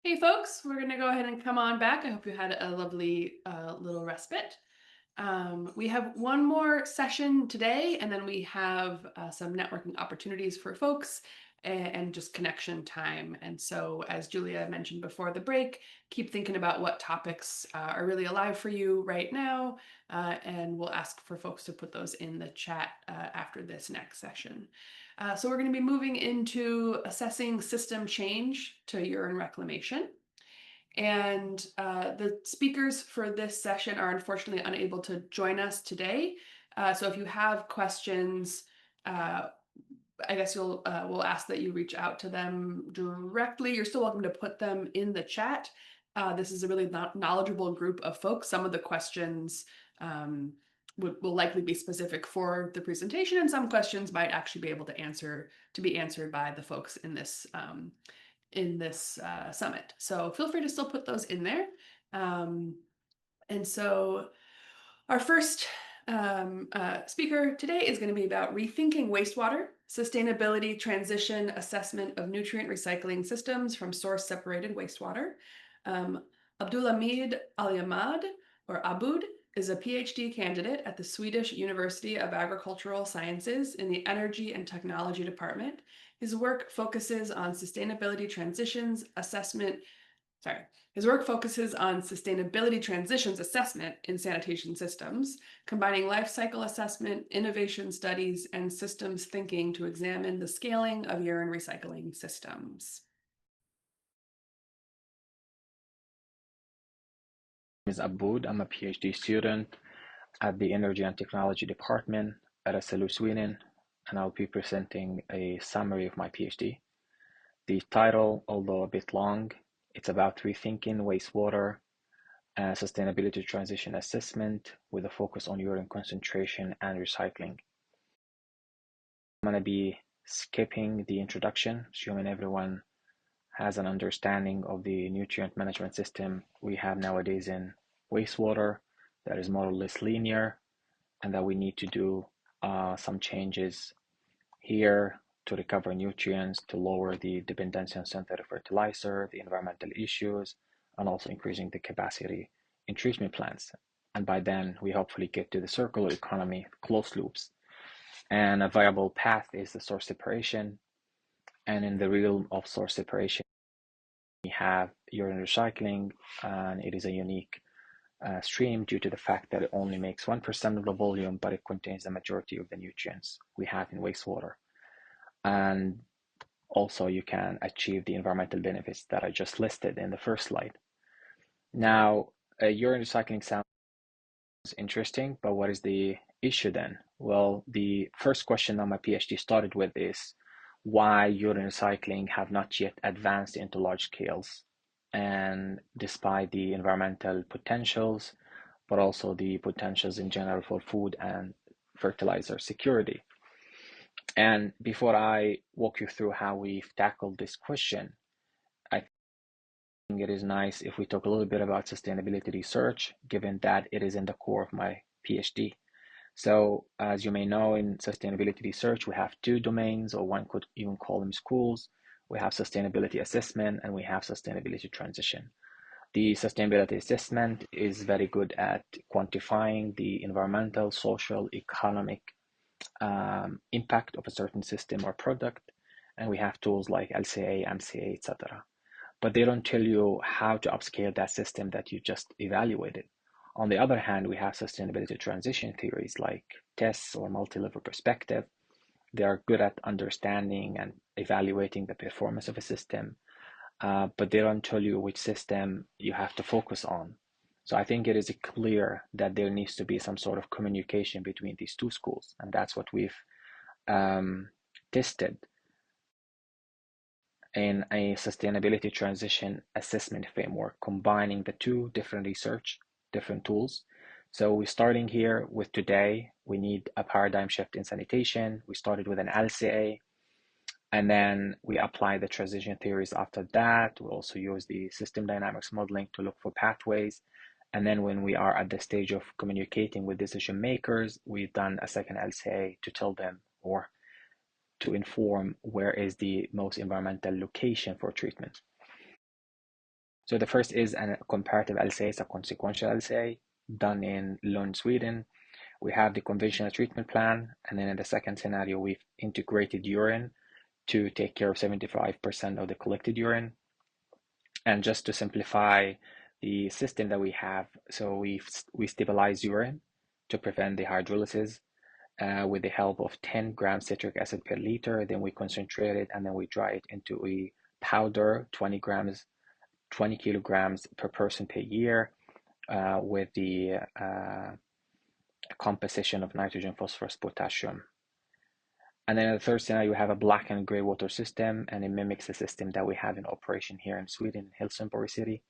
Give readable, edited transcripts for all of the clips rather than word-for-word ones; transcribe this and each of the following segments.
Hey folks, we're going to go ahead and come on back. I hope you had a lovely little respite. We have one more session today, and then we have some networking opportunities for folks and just connection time. And so, as Julia mentioned before the break, keep thinking about what topics are really alive for you right now, and we'll ask for folks to put those in the chat after this next session. So we're going to be moving into assessing system change to urine reclamation. And the speakers for this session are unfortunately unable to join us today. So if you have questions, uh, I guess we'll ask that you reach out to them directly. You're still welcome to put them in the chat. This is a really knowledgeable group of folks. Some of the questions um, will likely be specific for the presentation, and some questions might actually be able to be answered by the folks in this summit. So feel free to still put those in there. Um, and so our first speaker today is going to be about rethinking wastewater, sustainability transition assessment of nutrient recycling systems from source separated wastewater. Um, Abdulhamid Aliahmad, or Abud, is a PhD candidate at the Swedish University of Agricultural Sciences in the Energy and Technology Department. His work focuses on sustainability transitions assessment sorry, his work focuses on sustainability transitions assessment in sanitation systems, combining life cycle assessment, innovation studies, and systems thinking to examine the scaling of urine recycling systems. Is Aboud. I'm a PhD student at the Energy and Technology Department at SLU Sweden, and I'll be presenting a summary of my PhD. The title, although a bit long, it's about rethinking wastewater and sustainability transition assessment with a focus on urine concentration and recycling. I'm going to be skipping the introduction, assuming everyone has an understanding of the nutrient management system we have nowadays in wastewater that is more or less linear, and that we need to do some changes here to recover nutrients, to lower the dependency on synthetic fertilizer, the environmental issues, and also increasing the capacity in treatment plants. And by then, we hopefully get to the circular economy, closed loops. And a viable path is the source separation. And in the realm of source separation, we have urine recycling, and it is a unique stream due to the fact that it only makes 1% of the volume, but it contains the majority of the nutrients we have in wastewater. And also you can achieve the environmental benefits that I just listed in the first slide. Now, urine recycling sounds interesting, but what is the issue then? Well, the first question that my PhD started with is why urine recycling have not yet advanced into large scales, and despite the environmental potentials, but also the potentials in general for food and fertilizer security. And before I walk you through how we've tackled this question, I think it is nice if we talk a little bit about sustainability research, given that it is in the core of my PhD. So, as you may know, in sustainability research, we have two domains, or one could even call them schools. We have sustainability assessment and we have sustainability transition. The sustainability assessment is very good at quantifying the environmental, social, economic impact of a certain system or product. And we have tools like LCA, MCA, etc. But they don't tell you how to upscale that system that you just evaluated. On the other hand, we have sustainability transition theories like TESS or multi-level perspective. They are good at understanding and evaluating the performance of a system, but they don't tell you which system you have to focus on. So I think it is clear that there needs to be some sort of communication between these two schools, and that's what we've tested in a sustainability transition assessment framework, combining the two different research, different tools. So we're starting here with today, we need a paradigm shift in sanitation. We started with an LCA, and then we apply the transition theories after that. We also use the system dynamics modeling to look for pathways. And then when we are at the stage of communicating with decision makers, we've done a second LCA to tell them, or to inform, where is the most environmental location for treatment. So the first is a comparative LCA, it's a consequential LCA done in Lund, Sweden. We have the conventional treatment plan, and then in the second scenario, we've integrated urine to take care of 75% of the collected urine. And just to simplify the system that we have, so we stabilize urine to prevent the hydrolysis with the help of 10 grams citric acid per liter. Then we concentrate it and then we dry it into a powder, 20 kilograms per person per year, with the composition of nitrogen, phosphorus, potassium. And then in the third scenario, you have a black and gray water system, and it mimics the system that we have in operation here in Sweden, Helsingborg city.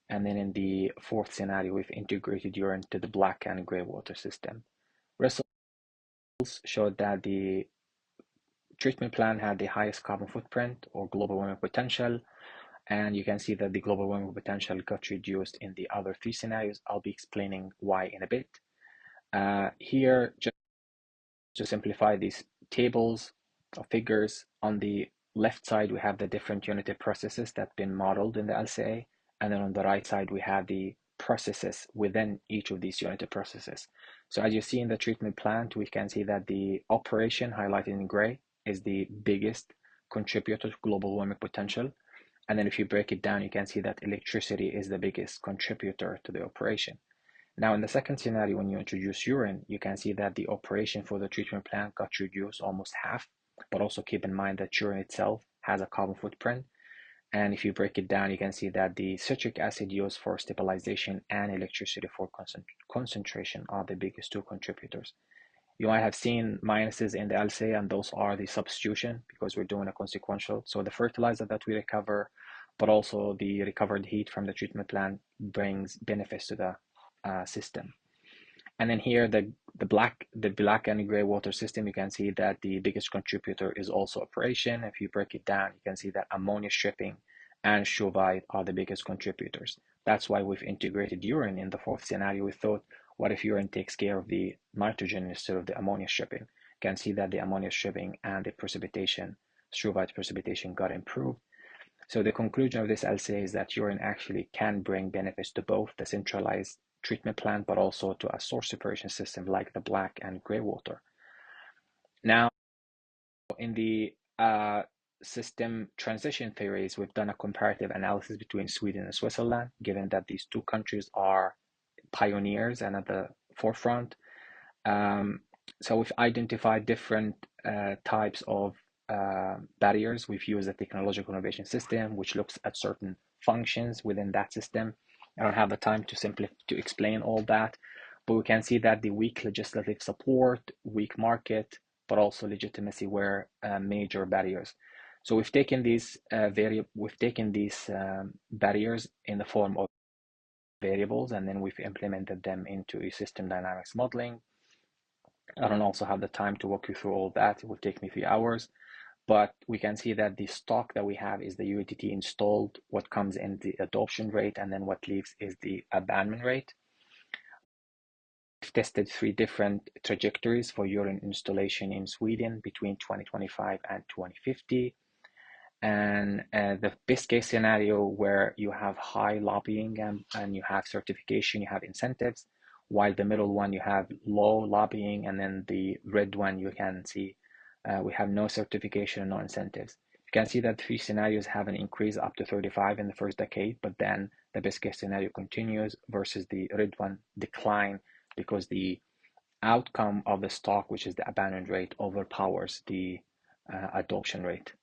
And then in the fourth scenario, we've integrated urine to the black and gray water system. Results showed that the treatment plan had the highest carbon footprint or global warming potential. And you can see that the global warming potential got reduced in the other three scenarios. I'll be explaining why in a bit. Here, just to simplify these tables or figures, on the left side, we have the different unit processes that have been modeled in the LCA. And then on the right side, we have the processes within each of these unit processes. So as you see in the treatment plant, we can see that the operation highlighted in gray is the biggest contributor to global warming potential. And then if you break it down, you can see that electricity is the biggest contributor to the operation. Now, in the second scenario, when you introduce urine, you can see that the operation for the treatment plant got reduced almost half, but also keep in mind that urine itself has a carbon footprint. And if you break it down, you can see that the citric acid used for stabilization and electricity for concentration are the biggest two contributors. You might have seen minuses in the LCA, and those are the substitution because we're doing a consequential. So the fertilizer that we recover, but also the recovered heat from the treatment plant brings benefits to the system. And then here, the black and gray water system, you can see that the biggest contributor is also operation. If you break it down, you can see that ammonia stripping and struvite are the biggest contributors. That's why we've integrated urine in the fourth scenario. We thought, what if urine takes care of the nitrogen instead of the ammonia stripping? You can see that the ammonia stripping and the precipitation, struvite precipitation got improved. So the conclusion of this LCA is that urine actually can bring benefits to both the centralized treatment plant, but also to a source separation system like the black and gray water. Now, in the system transition theories, we've done a comparative analysis between Sweden and Switzerland, given that these two countries are pioneers and at the forefront. So we've identified different types of barriers. We've used a technological innovation system, which looks at certain functions within that system. I don't have the time to explain all that, but we can see that the weak legislative support, weak market, but also legitimacy were major barriers. So we've taken these barriers in the form of variables, and then we've implemented them into a system dynamics modeling. I don't also have the time to walk you through all that. It will take me a few hours, but we can see that the stock that we have is the UTT installed, what comes in the adoption rate, and then what leaves is the abandonment rate. We've tested 3 different trajectories for urine installation in Sweden between 2025 and 2050. And the best case scenario where you have high lobbying and you have certification, you have incentives, while the middle one you have low lobbying, and then the red one you can see we have no certification and no incentives. You can see that 3 scenarios have an increase up to 35 in the first decade, but then the best case scenario continues versus the red one decline because the outcome of the stock, which is the abandonment rate, overpowers the adoption rate.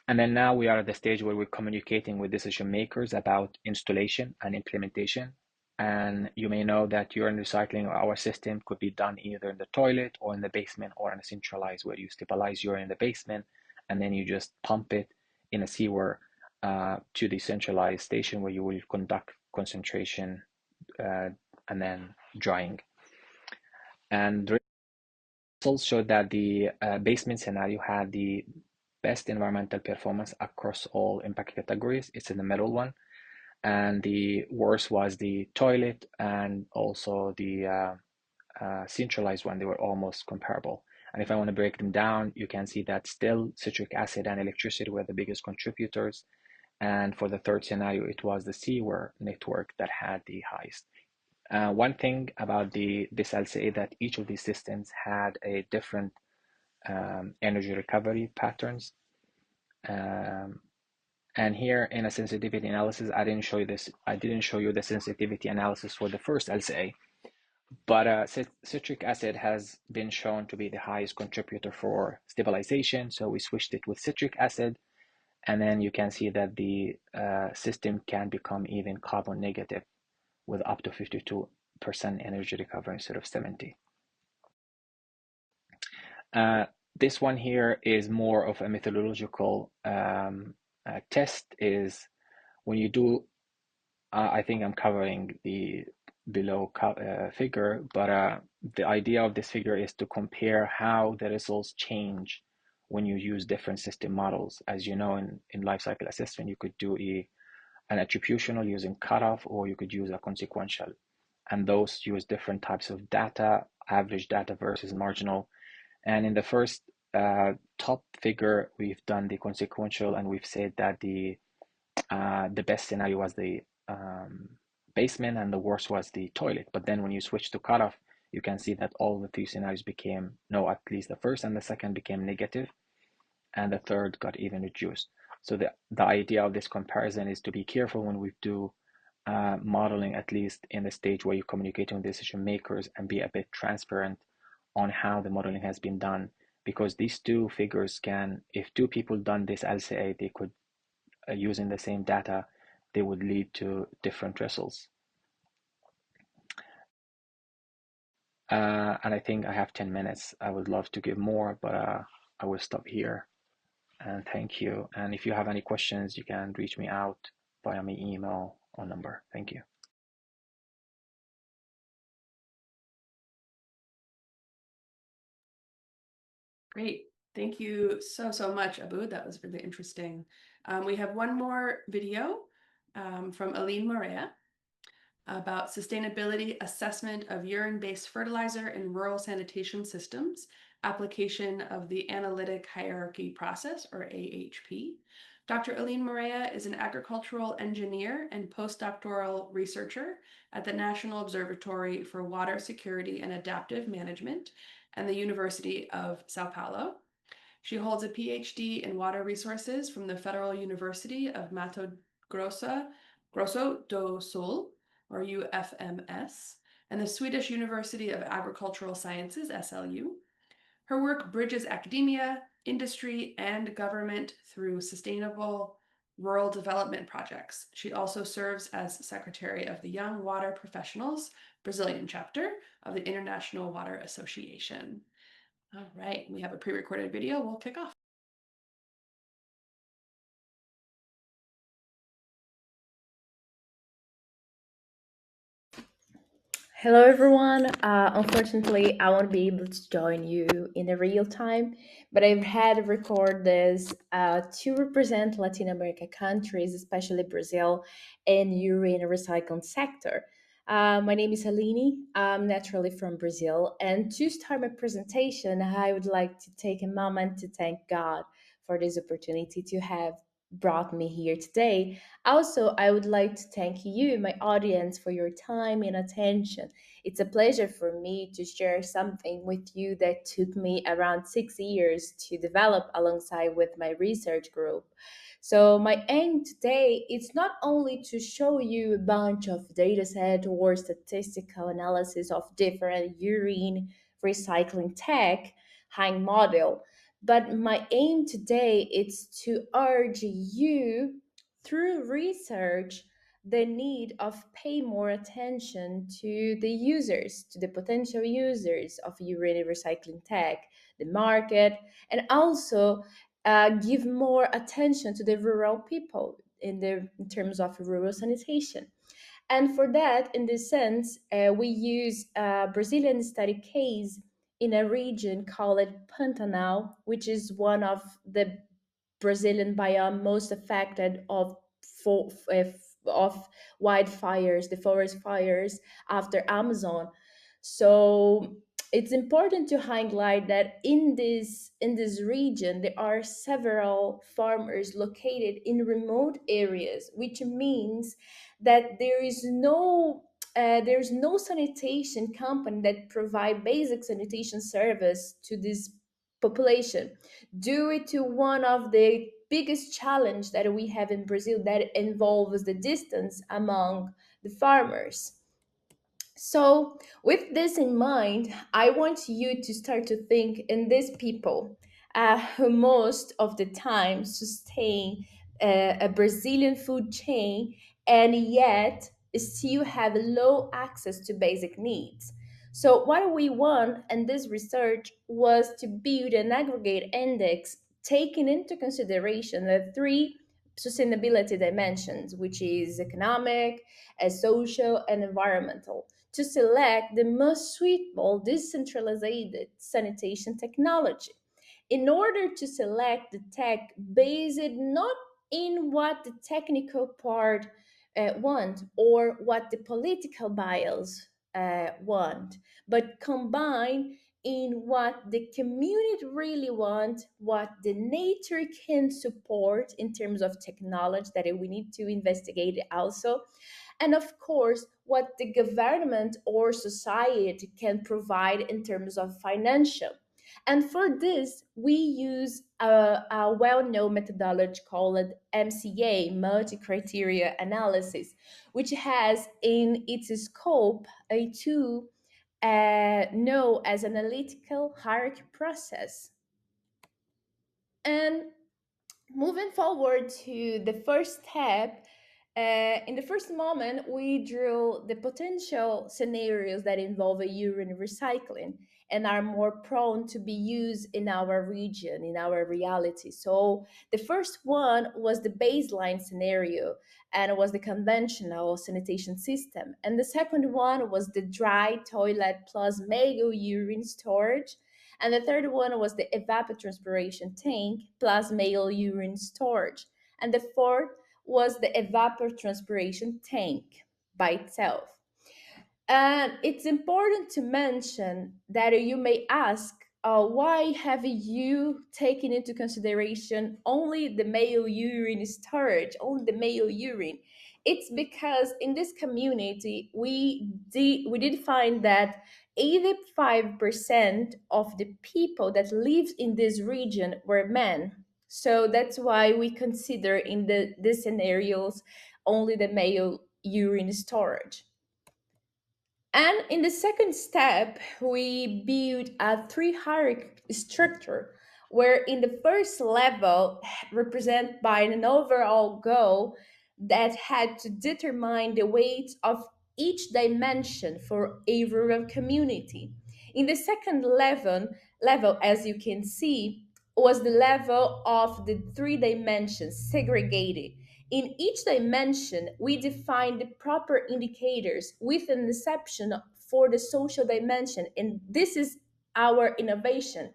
And then now we are at the stage where we're communicating with decision makers about installation and implementation. And you may know that urine recycling of our system could be done either in the toilet or in the basement or in a centralized where you stabilize urine in the basement and then you just pump it in a sewer to the centralized station where you will conduct concentration and then drying. And the results showed that the basement scenario had the best environmental performance across all impact categories. It's in the middle one. And the worst was the toilet and also the centralized one. They were almost comparable. And if I want to break them down, you can see that still citric acid and electricity were the biggest contributors. And for the third scenario, it was the sewer network that had the highest. One thing about this LCA that each of these systems had a different energy recovery patterns. And here in a sensitivity analysis, I didn't show you this. I didn't show you the sensitivity analysis for the first LCA, but citric acid has been shown to be the highest contributor for stabilization. So we switched it with citric acid, and then you can see that the system can become even carbon negative with up to 52% energy recovery instead of 70. This one here is more of a methodological test. Is when you do, I think I'm covering the below figure, but the idea of this figure is to compare how the results change when you use different system models. As you know, in life cycle assessment, you could do an attributional using cutoff, or you could use a consequential. And those use different types of data, average data versus marginal. And in the first top figure, we've done the consequential, and we've said that the best scenario was the basement and the worst was the toilet. But then when you switch to cutoff, you can see that all the three scenarios became, no, at least the first and the second became negative, and the third got even reduced. So the idea of this comparison is to be careful when we do modeling, at least in the stage where you're communicating with decision makers, and be a bit transparent on how the modeling has been done. Because these two figures can, if two people done this LCA, they could, using the same data, they would lead to different results. And I think I have 10 minutes. I would love to give more, but I will stop here. And thank you. And if you have any questions, you can reach me out via my email or number. Thank you. Great. Thank you so much, Abu. That was really interesting. We have one more video from Aline Moreira about sustainability assessment of urine-based fertilizer in rural sanitation systems, application of the Analytic hierarchy process, or AHP. Dr. Aline Moreira is an agricultural engineer and postdoctoral researcher at the National Observatory for Water Security and Adaptive Management and the University of Sao Paulo. She holds a PhD in water resources from the Federal University of Mato Grosso do Sul, or UFMS, and the Swedish University of Agricultural Sciences, SLU. Her work bridges academia, industry, and government through sustainable rural development projects. She also serves as secretary of the Young Water Professionals Brazilian chapter of the International Water Association. All right, we have a pre-recorded video. We'll kick off. Hello everyone. Unfortunately, I won't be able to join you in a real time, but I've had to record this to represent Latin America countries, especially Brazil, and urine recycling sector. My name is Aline. I'm naturally from Brazil, and to start my presentation, I would like to take a moment to thank God for this opportunity to have brought me here today. Also, I would like to thank you, my audience, for your time and attention. It's a pleasure for me to share something with you that took me around 6 years to develop alongside with my research group. So my aim today is not only to show you a bunch of data set or statistical analysis of different urine recycling tech hang model, but my aim today is to urge you through research the need of pay more attention to the users, to the potential users of uranium recycling tech, the market, and also give more attention to the rural people in terms of rural sanitation. And for that, in this sense, we use a Brazilian study case in a region called Pantanal, which is one of the Brazilian biome most affected of wildfires, the forest fires after Amazon. So it's important to highlight that in this region there are several farmers located in remote areas, which means that there's no sanitation company that provide basic sanitation service to this population, due to one of the biggest challenge that we have in Brazil, that involves the distance among the farmers. So, with this in mind, I want you to start to think in these people who most of the time sustain a Brazilian food chain and yet still have low access to basic needs. So, what we want in this research was to build an aggregate index taking into consideration the three sustainability dimensions, which is economic, social, and environmental, to select the most suitable decentralized sanitation technology. In order to select the tech based not in what the technical part want or what the political bias want, but combine in what the community really want, what the nature can support in terms of technology that we need to investigate also, and of course what the government or society can provide in terms of financial. And for this we use a well-known methodology called MCA, multi-criteria analysis, which has in its scope a tool known as analytical hierarchy process. And moving forward to the first step, in the first moment, we drew the potential scenarios that involve a urine recycling and are more prone to be used in our region, in our reality. So the first one was the baseline scenario, and it was the conventional sanitation system. And the second one was the dry toilet plus male urine storage. And the third one was the evapotranspiration tank plus male urine storage. And the fourth was the evapotranspiration tank by itself. And it's important to mention that you may ask, why have you taken into consideration only the male urine storage, only the male urine? It's because in this community, we did find that 85% of the people that live in this region were men. So that's why we consider in these scenarios only the male urine storage. And in the second step, we build a three hierarchy structure where in the first level represent by an overall goal that had to determine the weight of each dimension for a rural community. In the second level, as you can see, was the level of the three dimensions segregated. In each dimension, we define the proper indicators with an exception for the social dimension, and this is our innovation.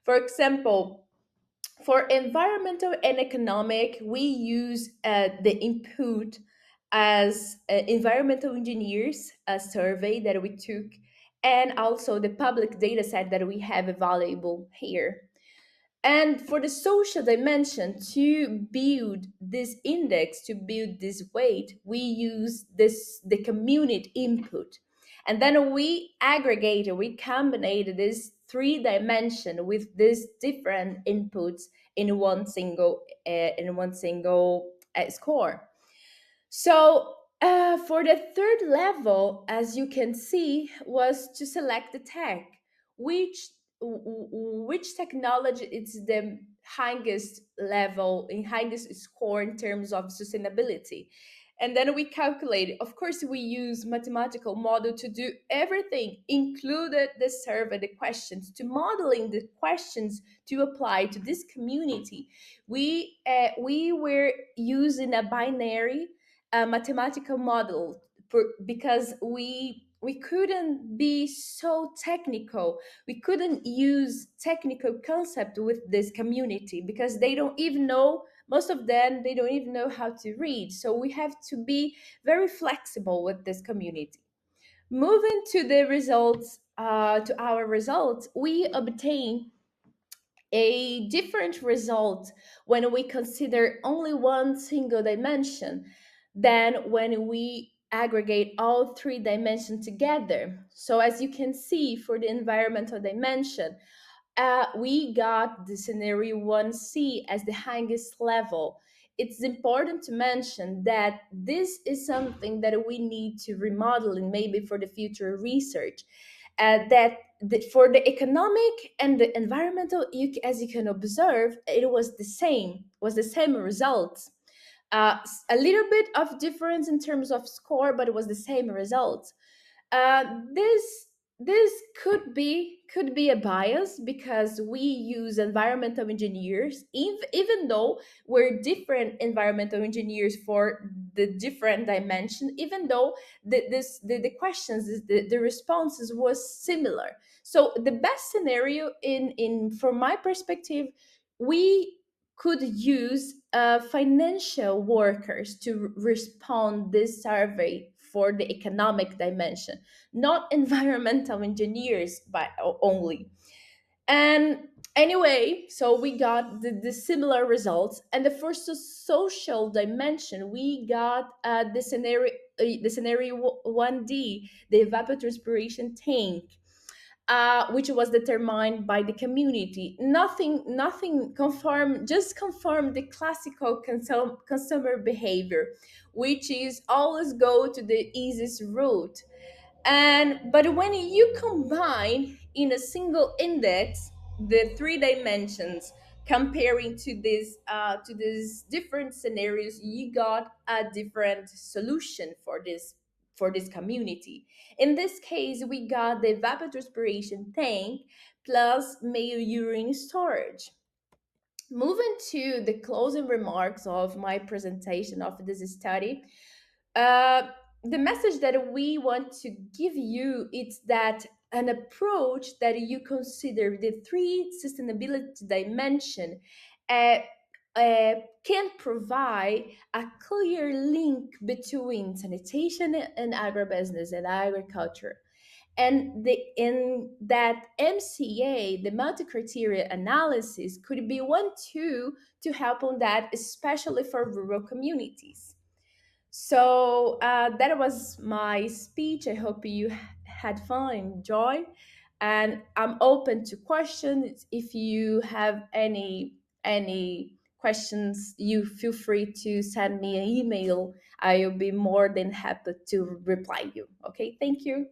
For example, for environmental and economic, we use the input as environmental engineers, a survey that we took, and also the public data set that we have available here. And for the social dimension, to build this index, to build this weight, we use the community input. And then we aggregate, we combine this three dimension with these different inputs in one single score. So for the third level, as you can see, was to select the tech, which which technology is the highest level in highest score in terms of sustainability. And then we calculate, of course we use mathematical model to do everything, included the survey, the questions, to modeling the questions to apply to this community. We were using a binary mathematical model because we couldn't be so technical. We couldn't use technical concept with this community because they don't even know, most of them they don't even know how to read. So we have to be very flexible with this community. Moving to the results to our results, we obtain a different result when we consider only one single dimension than when we aggregate all three dimensions together. So as you can see, for the environmental dimension, we got the scenario 1C as the highest level. It's important to mention that this is something that we need to remodel and maybe for the future research. For the economic and the environmental, as you can observe, it was the same results. A little bit of difference in terms of score, but it was the same results. This could be a bias because we use environmental engineers, even though we're different environmental engineers for the different dimension, even though the questions, the responses was similar. So the best scenario in from my perspective, we could use financial workers to respond this survey for the economic dimension, not environmental engineers by only. And anyway, so we got the similar results. And the first social dimension, we got the scenario 1D, the evapotranspiration tank, which was determined by the community. Nothing just confirmed the classical consumer behavior, which is always go to the easiest route. But when you combine in a single index the three dimensions, comparing to these different scenarios, you got a different solution for this community. In this case, we got the evapotranspiration tank plus male urine storage. Moving to the closing remarks of my presentation of this study, uh, the message that we want to give you is that an approach that you consider the three sustainability dimension uh, can provide a clear link between sanitation and agribusiness and agriculture. And in that MCA, the multi-criteria analysis could be one tool to help on that, especially for rural communities. So that was my speech. I hope you had fun, enjoy, and I'm open to questions. If you have any questions, you feel free to send me an email. I will be more than happy to reply you. Okay, thank you.